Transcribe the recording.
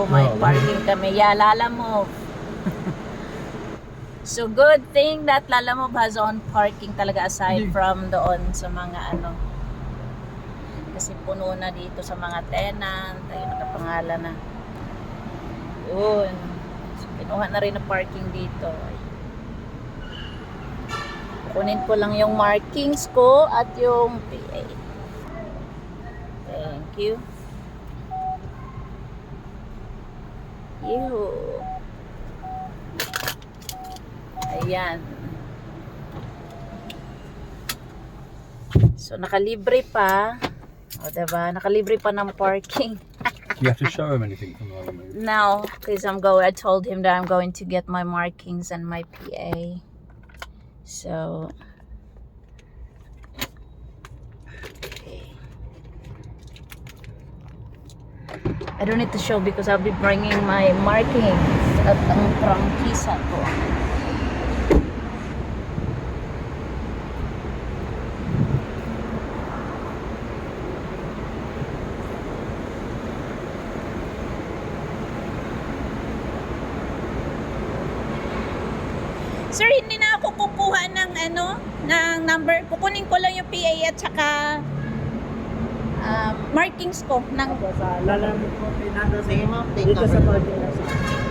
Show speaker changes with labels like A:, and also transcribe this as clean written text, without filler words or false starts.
A: may
B: Oh,
A: parking kami. Yeah, Lalamove. So good thing that Lalamove has own parking talaga aside from doon sa mga ano. Kasi puno na dito sa mga tenant. Ayun, nakapangalan na. Yun. So, kinuha na rin ang parking dito. Kunin ko lang yung markings ko at yung PA. Thank you. Yoo. Ayan. So, nakalibre pa. O, diba? Nakalibre pa ng parking.
B: You have to show him anything from the Lalamove.
A: No, because I told him that I'm going to get my markings and my PA. So, okay. I don't need to show because I'll be bringing my markings at ang prangkisa ko. Sir, hindi na ako kukuha ng ng number. Kukunin ko lang yung PA at saka markings ko ng
C: Sa Lalamove po, nandun
D: Sige ma'am, take
C: dito sa
D: number.
C: parking.